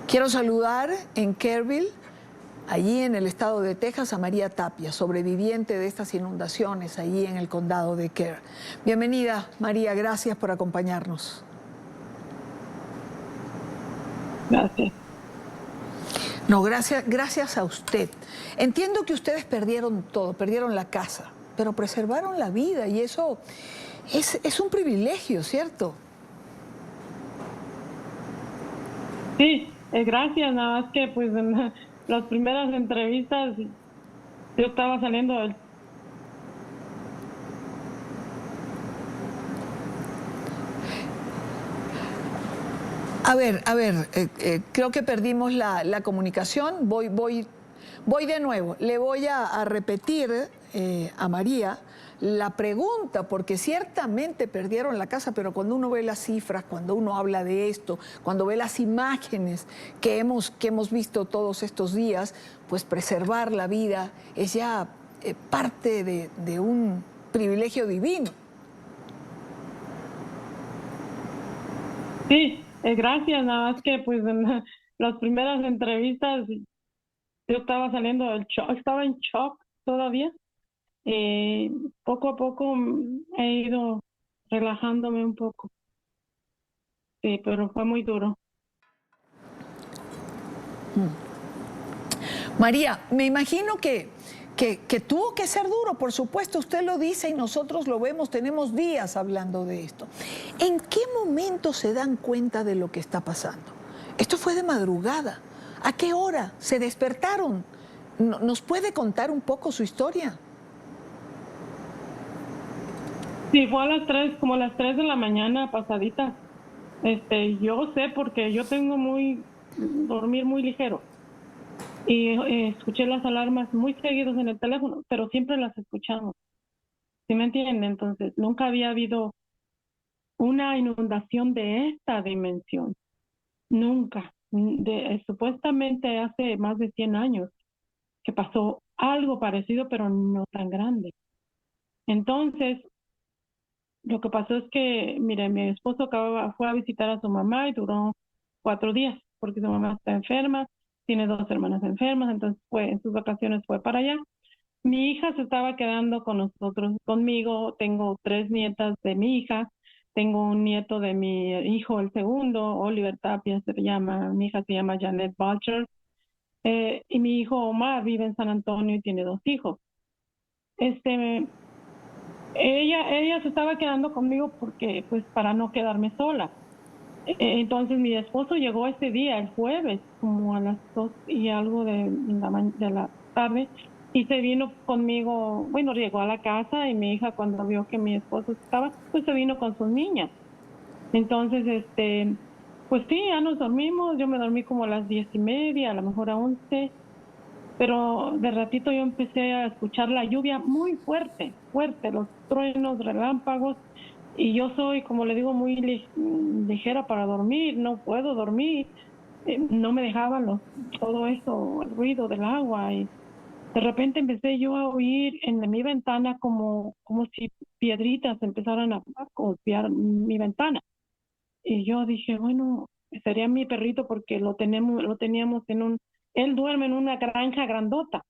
Quiero saludar en Kerrville, allí en el estado de Texas, a María Tapia, sobreviviente de estas inundaciones allí en el condado de Kerr. Bienvenida, María, gracias por acompañarnos. Gracias. No, gracias a usted. Entiendo que ustedes perdieron todo, perdieron la casa, pero preservaron la vida y eso es un privilegio, ¿cierto? Sí, gracias, nada más que pues en las primeras entrevistas yo estaba saliendo del... A ver, creo que perdimos la comunicación. Voy de nuevo. Le voy a repetir a María la pregunta, porque ciertamente perdieron la casa, pero cuando uno ve las cifras, cuando uno habla de esto, cuando ve las imágenes que hemos visto todos estos días, pues preservar la vida es ya parte de un privilegio divino. Sí, gracias, nada más que pues en las primeras entrevistas yo estaba saliendo del shock, estaba en shock todavía. Poco a poco he ido relajándome un poco. Sí, pero fue muy duro. María, me imagino que tuvo que ser duro, por supuesto, usted lo dice y nosotros lo vemos, tenemos días hablando de esto. ¿En qué momento se dan cuenta de lo que está pasando? Esto fue de madrugada. ¿A qué hora se despertaron? ¿Nos puede contar un poco su historia? Sí, fue a las 3, como a las 3 de la mañana pasadita. Yo sé porque yo tengo dormir muy ligero. Y escuché las alarmas muy seguidos en el teléfono, pero siempre las escuchamos. ¿Sí me entiende? Entonces, nunca había habido una inundación de esta dimensión. Nunca. Supuestamente hace más de 100 años que pasó algo parecido, pero no tan grande. Entonces, lo que pasó es que, mire, mi esposo fue a visitar a su mamá y duró 4 días, porque su mamá está enferma, tiene 2 hermanas enfermas, entonces en sus vacaciones fue para allá. Mi hija se estaba quedando con nosotros, conmigo. Tengo 3 nietas de mi hija, tengo un nieto de mi hijo, el segundo, Oliver Tapia se llama, mi hija se llama Janet Butcher, y mi hijo Omar vive en San Antonio y tiene 2 hijos. Ella se estaba quedando conmigo porque, pues, para no quedarme sola. Entonces mi esposo llegó ese día, el jueves, como a las 2 y algo de la tarde, y se vino conmigo. Bueno, llegó a la casa y mi hija, cuando vio que mi esposo estaba, pues se vino con sus niñas. Entonces, pues sí, ya nos dormimos. Yo me dormí como a las 10:30, a lo mejor a 11, pero de ratito yo empecé a escuchar la lluvia muy fuerte, los truenos, relámpagos, y yo soy, como le digo, muy ligera para dormir, no puedo dormir. No me dejaban todo eso, el ruido del agua, y de repente empecé yo a oír en mi ventana como si piedritas empezaran a golpear mi ventana. Y yo dije, bueno, sería mi perrito, porque lo teníamos él duerme en una granja grandota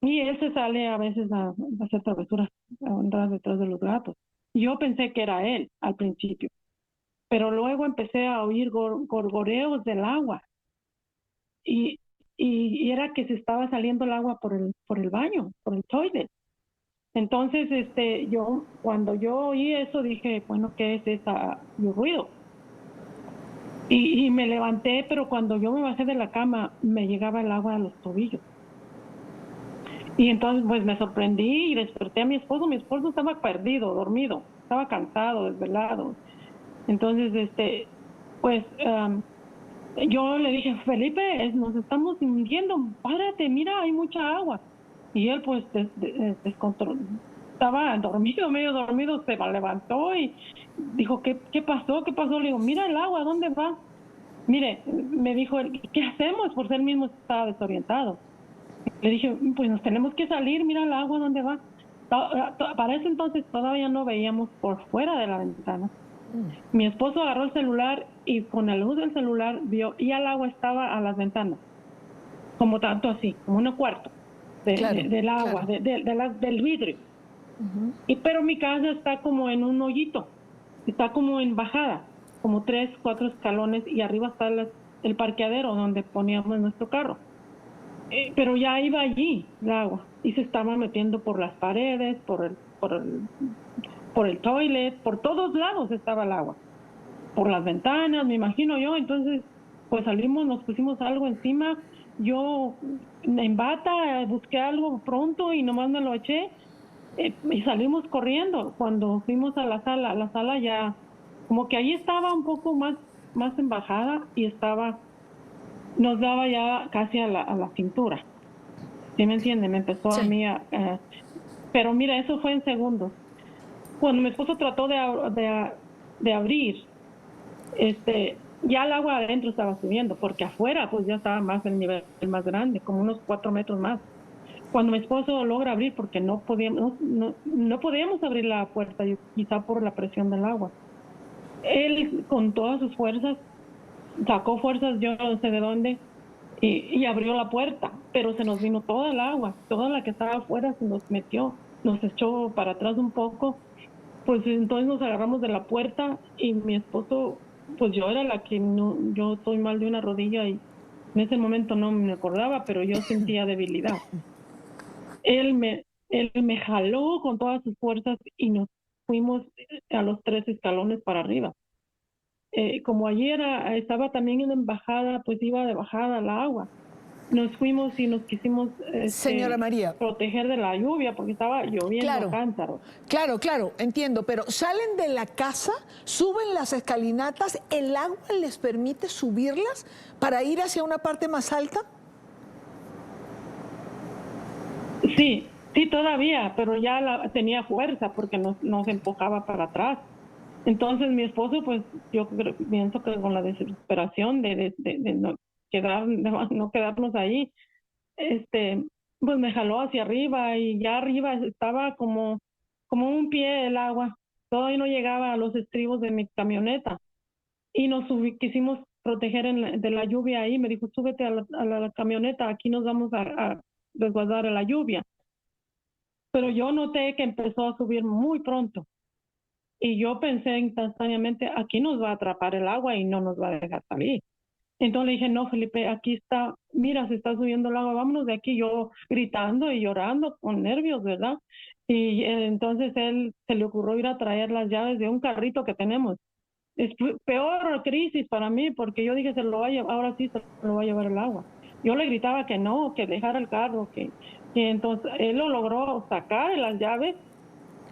y él se sale a veces a hacer travesuras, a andar detrás de los gatos. Yo pensé que era él al principio, pero luego empecé a oír gorgoreos del agua, y, y era que se estaba saliendo el agua por el baño, por el toilet. Entonces, cuando yo oí eso, dije, bueno, ¿qué es ese ruido? Y me levanté, pero cuando yo me bajé de la cama, me llegaba el agua a los tobillos. Y entonces, pues, me sorprendí y desperté a mi esposo. Mi esposo estaba perdido, dormido, estaba cansado, desvelado. Entonces, pues, yo le dije, Felipe, nos estamos hundiendo, párate, mira, hay mucha agua. Y él, pues, estaba dormido, medio dormido, se levantó y dijo, ¿qué pasó? ¿Qué pasó? Le digo, mira el agua, ¿dónde va? Mire, me dijo él, ¿qué hacemos? Porque él mismo estaba desorientado. Le dije, pues nos tenemos que salir, mira el agua, ¿dónde va? Para ese entonces todavía no veíamos por fuera de la ventana. Mi esposo agarró el celular y con la luz del celular vio, y el agua estaba a las ventanas, como tanto así, como un cuarto Claro, del agua, claro. del vidrio. Pero mi casa está como en un hoyito, está como en bajada, como 3, 4 escalones, y arriba está el parqueadero donde poníamos nuestro carro. Pero ya iba allí el agua y se estaba metiendo por las paredes, por el toilet, por todos lados estaba el agua, por las ventanas, me imagino yo. Entonces, pues salimos, nos pusimos algo encima. Yo en bata busqué algo pronto y nomás me lo eché, y salimos corriendo. Cuando fuimos a la sala ya, como que ahí estaba un poco más en bajada y nos daba ya casi a la cintura. ¿Sí me entiende? Me empezó a Sí. mí pero mira, eso fue en segundos. Cuando mi esposo trató de abrir, ya el agua adentro estaba subiendo, porque afuera pues ya estaba más el nivel más grande, como unos 4 metros más. Cuando mi esposo logra abrir, porque no podíamos abrir la puerta, quizá por la presión del agua. Él con todas sus fuerzas, sacó fuerzas, yo no sé de dónde, y abrió la puerta, pero se nos vino toda el agua, toda la que estaba afuera se nos metió, nos echó para atrás un poco. Pues entonces nos agarramos de la puerta y mi esposo, pues yo era la que no, yo estoy mal de una rodilla y en ese momento no me acordaba, pero yo sentía debilidad. Él me jaló con todas sus fuerzas y nos fuimos a los 3 escalones para arriba. Como allí estaba también en la embajada, pues iba de bajada el agua. Nos fuimos y nos quisimos Señora María, proteger de la lluvia porque estaba lloviendo claro, cántaros. claro, claro, entiendo, pero salen de la casa, suben las escalinatas, ¿el agua les permite subirlas para ir hacia una parte más alta? Sí, sí, todavía, pero ya tenía fuerza porque nos empujaba para atrás. Entonces mi esposo, pues pienso que con la desesperación de no no quedarnos ahí, este, pues me jaló hacia arriba y ya arriba estaba como un pie el agua. Todavía no llegaba a los estribos de mi camioneta y quisimos proteger de la lluvia ahí. Me dijo, súbete a la camioneta, aquí nos vamos a resguardar a la lluvia. Pero yo noté que empezó a subir muy pronto y yo pensé instantáneamente, aquí nos va a atrapar el agua y no nos va a dejar salir. Entonces le dije, no, Felipe, aquí está, mira, se está subiendo el agua, vámonos de aquí. Yo gritando y llorando con nervios, ¿verdad? Y entonces él se le ocurrió ir a traer las llaves de un carrito que tenemos. Es peor crisis para mí porque yo dije, se lo va a llevar, ahora sí se lo va a llevar el agua. Yo le gritaba que no, que dejara el carro, que entonces él lo logró sacar de las llaves,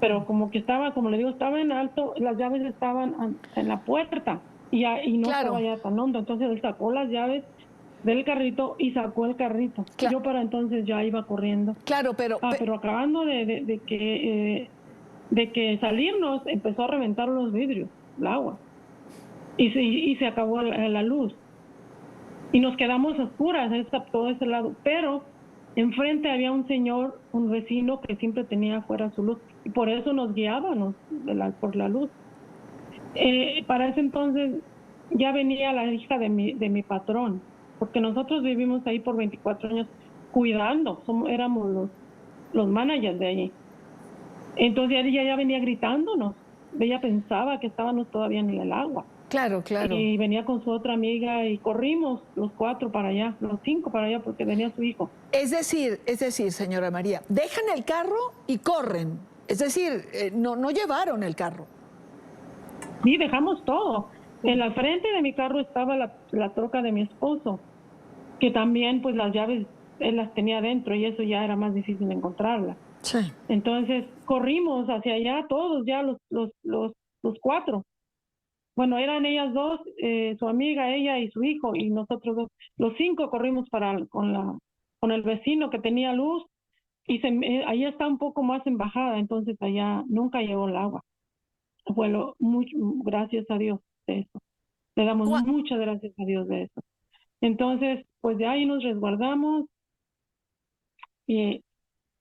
pero como que estaba, como le digo, estaba en alto, las llaves estaban en la puerta y no estaba Claro, ya tan hondo. Entonces él sacó las llaves del carrito y sacó el carrito. Yo para entonces ya iba corriendo. claro, Pero acabando de que salirnos, empezó a reventar los vidrios, el agua, y se acabó la luz. Y nos quedamos a oscuras, todo ese lado. Pero enfrente había un señor, un vecino que siempre tenía afuera su luz, y por eso nos guiábamos por la luz. Para ese entonces ya venía la hija de mi patrón, porque nosotros vivimos ahí por 24 años cuidando, éramos los managers de allí. Entonces ella ya venía gritándonos, ella pensaba que estábamos todavía en el agua. claro, claro. Y venía con su otra amiga y corrimos los 4 para allá, los 5 para allá, porque venía su hijo. Es decir, señora María, dejan el carro y corren. Es decir, no, no llevaron el carro. Sí, dejamos todo. En la frente de mi carro estaba la troca de mi esposo, que también pues las llaves él las tenía adentro y eso ya era más difícil encontrarlas. Sí. Entonces corrimos hacia allá todos, ya los 4. Bueno, eran ellas dos, su amiga, ella y su hijo, y nosotros dos. Los 5 corrimos con el vecino que tenía luz, y allá está un poco más en bajada, entonces allá nunca llegó el agua. Bueno, gracias a Dios de eso. Le damos Cua- muchas gracias a Dios de eso. Entonces, pues de ahí nos resguardamos y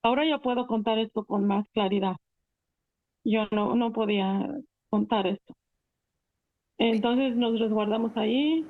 ahora ya puedo contar esto con más claridad. Yo no podía contar esto. Entonces nos resguardamos ahí.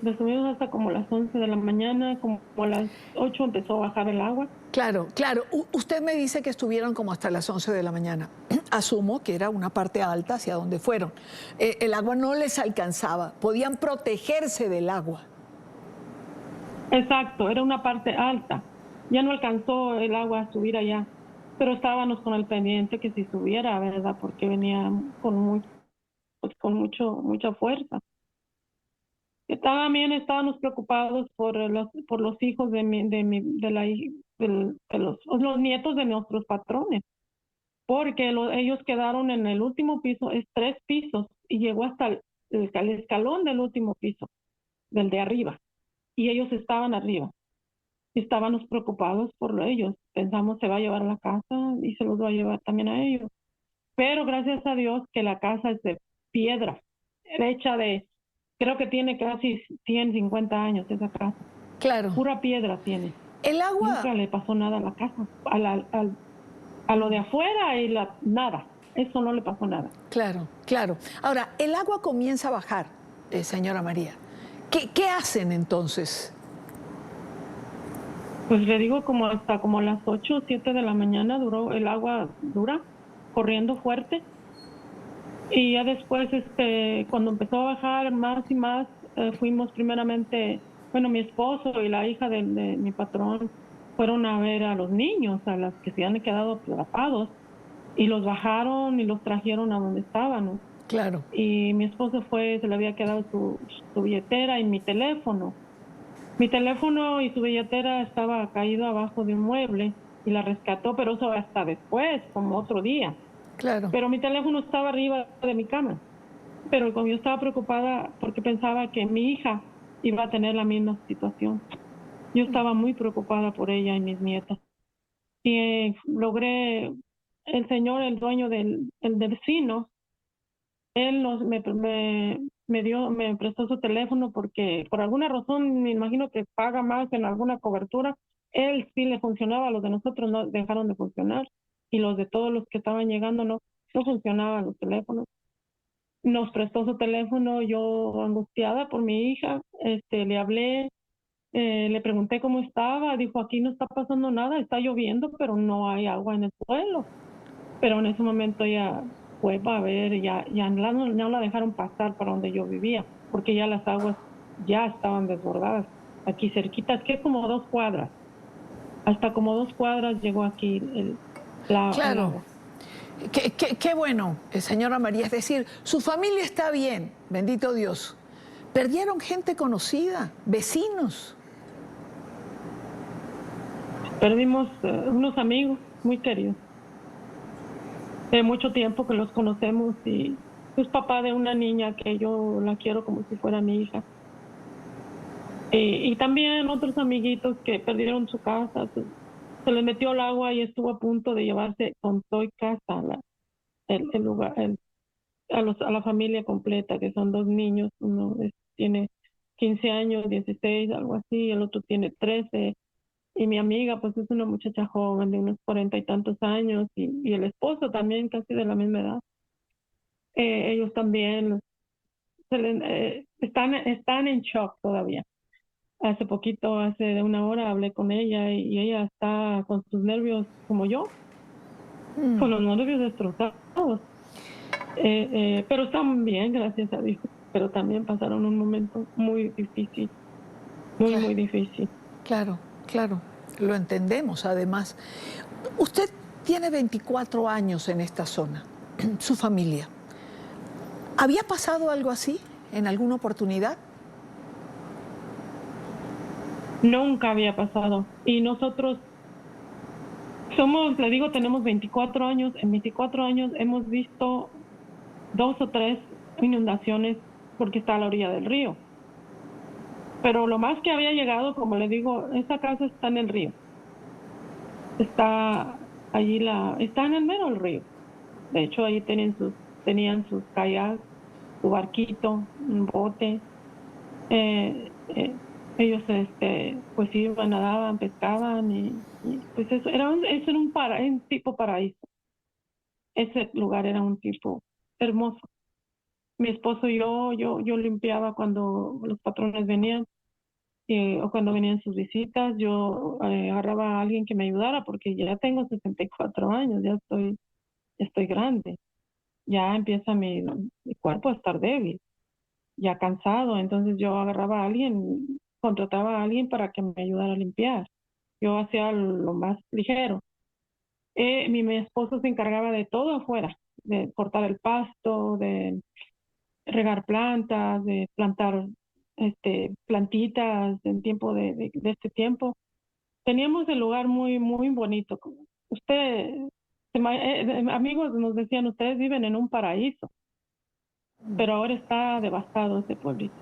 Nos subimos hasta como las 11 de la mañana, como a las 8 empezó a bajar el agua. Claro, claro. Usted me dice que estuvieron como hasta las 11 de la mañana. Asumo que era una parte alta hacia donde fueron. El agua no les alcanzaba, podían protegerse del agua. Exacto, era una parte alta. Ya no alcanzó el agua a subir allá, pero estábamos con el pendiente que si subiera, ¿verdad? Porque venía mucha fuerza. También estábamos preocupados por los hijos los nietos de nuestros patrones, porque ellos quedaron en el último piso, es 3 pisos, y llegó hasta el escalón del último piso, del de arriba, y ellos estaban arriba. Estábamos preocupados por ellos, pensamos se va a llevar a la casa y se los va a llevar también a ellos. Pero gracias a Dios que la casa es de piedra, hecha creo que tiene casi 150 años esa casa. Claro. Pura piedra tiene. El agua. Nunca le pasó nada a la casa, a lo de afuera y nada. Eso no le pasó nada. Claro, claro. Ahora, el agua comienza a bajar, señora María. ¿Qué hacen entonces? Pues le digo hasta como las 8 o 7 de la mañana duró el agua corriendo fuerte. Y ya después, cuando empezó a bajar más y más, fuimos primeramente, bueno, mi esposo y la hija de mi patrón fueron a ver a los niños, a las que se han quedado atrapados, y los bajaron y los trajeron a donde estaban. Claro. Y mi esposo se le había quedado su billetera y mi teléfono. Mi teléfono y su billetera estaba caído abajo de un mueble y la rescató, pero eso hasta después, como otro día. Claro. Pero mi teléfono estaba arriba de mi cama. Pero como yo estaba preocupada porque pensaba que mi hija iba a tener la misma situación. Yo estaba muy preocupada por ella y mis nietas. Y logré, el señor, el dueño del vecino, él me prestó su teléfono porque por alguna razón, me imagino que paga más en alguna cobertura. Él sí le funcionaba, los de nosotros no dejaron de funcionar y los de todos los que estaban llegando no funcionaban los teléfonos. Nos prestó su teléfono, yo angustiada por mi hija, le hablé, le pregunté cómo estaba, dijo aquí no está pasando nada, está lloviendo, pero no hay agua en el suelo. Pero en ese momento ella fue para ver, ya no la dejaron pasar para donde yo vivía, porque ya las aguas ya estaban desbordadas. Aquí cerquita, es que es como 2 cuadras. Hasta como 2 cuadras llegó aquí el agua. Qué bueno, señora María. Es decir, su familia está bien, bendito Dios. Perdieron gente conocida, vecinos. Perdimos unos amigos muy queridos. De mucho tiempo que los conocemos y es papá de una niña que yo la quiero como si fuera mi hija. Y también otros amiguitos que perdieron su casa, se les metió el agua y estuvo a punto de llevarse con todo y casa el lugar, a la familia completa, que son 2 niños, uno tiene 15 años, 16, algo así, y el otro tiene 13. Y mi amiga, pues es una muchacha joven de unos 40 y tantos años, y el esposo también casi de la misma edad. Ellos también están en shock todavía. Hace una hora hablé con ella y ella está con sus nervios como yo, con los nervios destrozados. Pero están bien, gracias a Dios. Pero también pasaron un momento muy difícil, muy difícil. Claro, claro, lo entendemos además. Usted tiene 24 años en esta zona, su familia. ¿Había pasado algo así en alguna oportunidad? Nunca había pasado. Y nosotros le digo, tenemos 24 años. En 24 años hemos visto 2 o 3 inundaciones porque está a la orilla del río. Pero lo más que había llegado, como le digo, esta casa está en el río. Está en el mero del río. De hecho, ahí tenían sus kayaks, su barquito, un bote. Ellos pues iban, nadaban, pescaban y pues eso era un tipo paraíso. Ese lugar era un tipo hermoso, mi esposo y yo limpiaba cuando los patrones venían o cuando venían sus visitas. Yo agarraba a alguien que me ayudara porque ya tengo 64 años, ya estoy grande. Ya empieza mi cuerpo a estar débil, ya cansado. Entonces yo agarraba a alguien, contrataba a alguien para que me ayudara a limpiar. Yo hacía lo más ligero. Mi esposo se encargaba de todo afuera, de cortar el pasto, de regar plantas, de plantar plantitas en tiempo de este tiempo. Teníamos el lugar muy, muy bonito. Amigos nos decían, ustedes viven en un paraíso, pero ahora está devastado ese pueblito.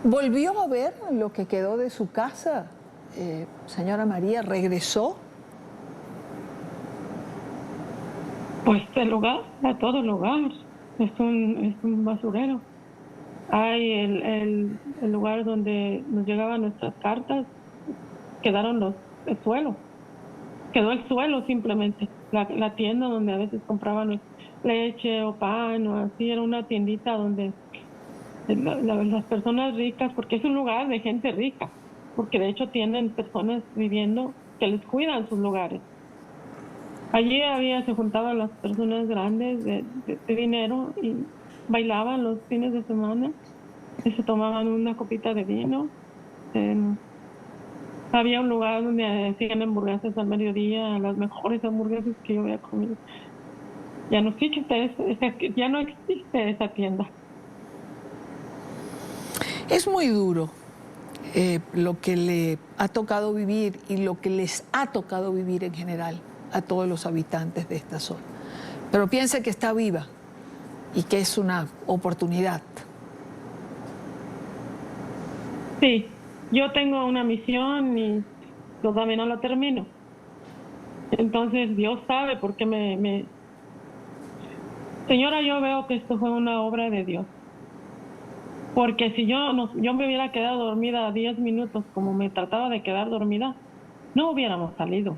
¿Volvió a ver lo que quedó de su casa, señora María? ¿Regresó? Pues el lugar, a todo el lugar, es un basurero. Hay el lugar donde nos llegaban nuestras cartas, el suelo, quedó el suelo simplemente. La tienda donde a veces compraban leche o pan o así, era una tiendita donde las personas ricas, porque es un lugar de gente rica, porque de hecho tienen personas viviendo que les cuidan sus lugares. Allí se juntaban las personas grandes de dinero y bailaban los fines de semana y se tomaban una copita de vino. Había un lugar donde hacían hamburguesas al mediodía, las mejores hamburguesas que yo había comido. Ya no existe esa tienda. Es muy duro lo que le ha tocado vivir y lo que les ha tocado vivir en general a todos los habitantes de esta zona. Pero piense que está viva y que es una oportunidad. Sí, yo tengo una misión y todavía no la termino. Entonces Dios sabe por qué Señora, yo veo que esto fue una obra de Dios. Porque si yo me hubiera quedado dormida 10 minutos como me trataba de quedar dormida, no hubiéramos salido.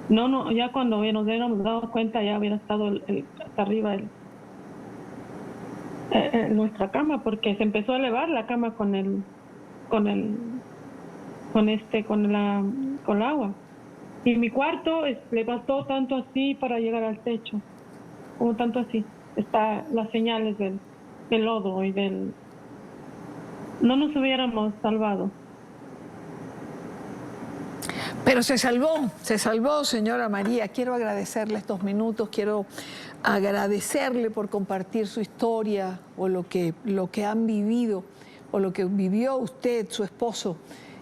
No, ya cuando nos hubiéramos dado cuenta ya hubiera estado hasta arriba nuestra cama, porque se empezó a elevar la cama con el agua. Y mi cuarto levantó tanto así para llegar al techo, como tanto así. Está las señales del lodo y no nos hubiéramos salvado. Pero se salvó, señora María. Quiero agradecerle estos minutos, quiero agradecerle por compartir su historia o lo que han vivido o lo que vivió usted, su esposo,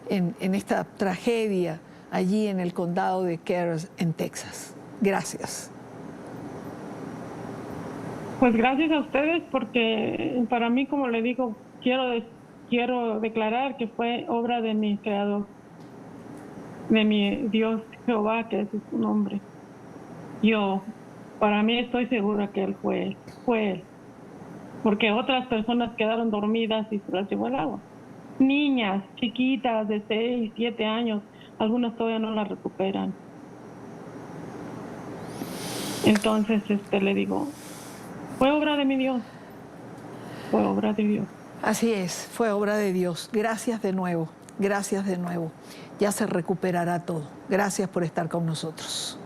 en esta tragedia allí en el condado de Kerr, en Texas. Gracias. Pues gracias a ustedes, porque para mí, como le digo, quiero declarar que fue obra de mi Creador, de mi Dios Jehová, que es su nombre. Para mí estoy segura que Él fue Él, porque otras personas quedaron dormidas y se las llevó el agua. Niñas chiquitas de 6, 7 años, algunas todavía no las recuperan. Entonces, le digo, fue obra de mi Dios, fue obra de Dios. Así es, fue obra de Dios. Gracias de nuevo, gracias de nuevo. Ya se recuperará todo. Gracias por estar con nosotros.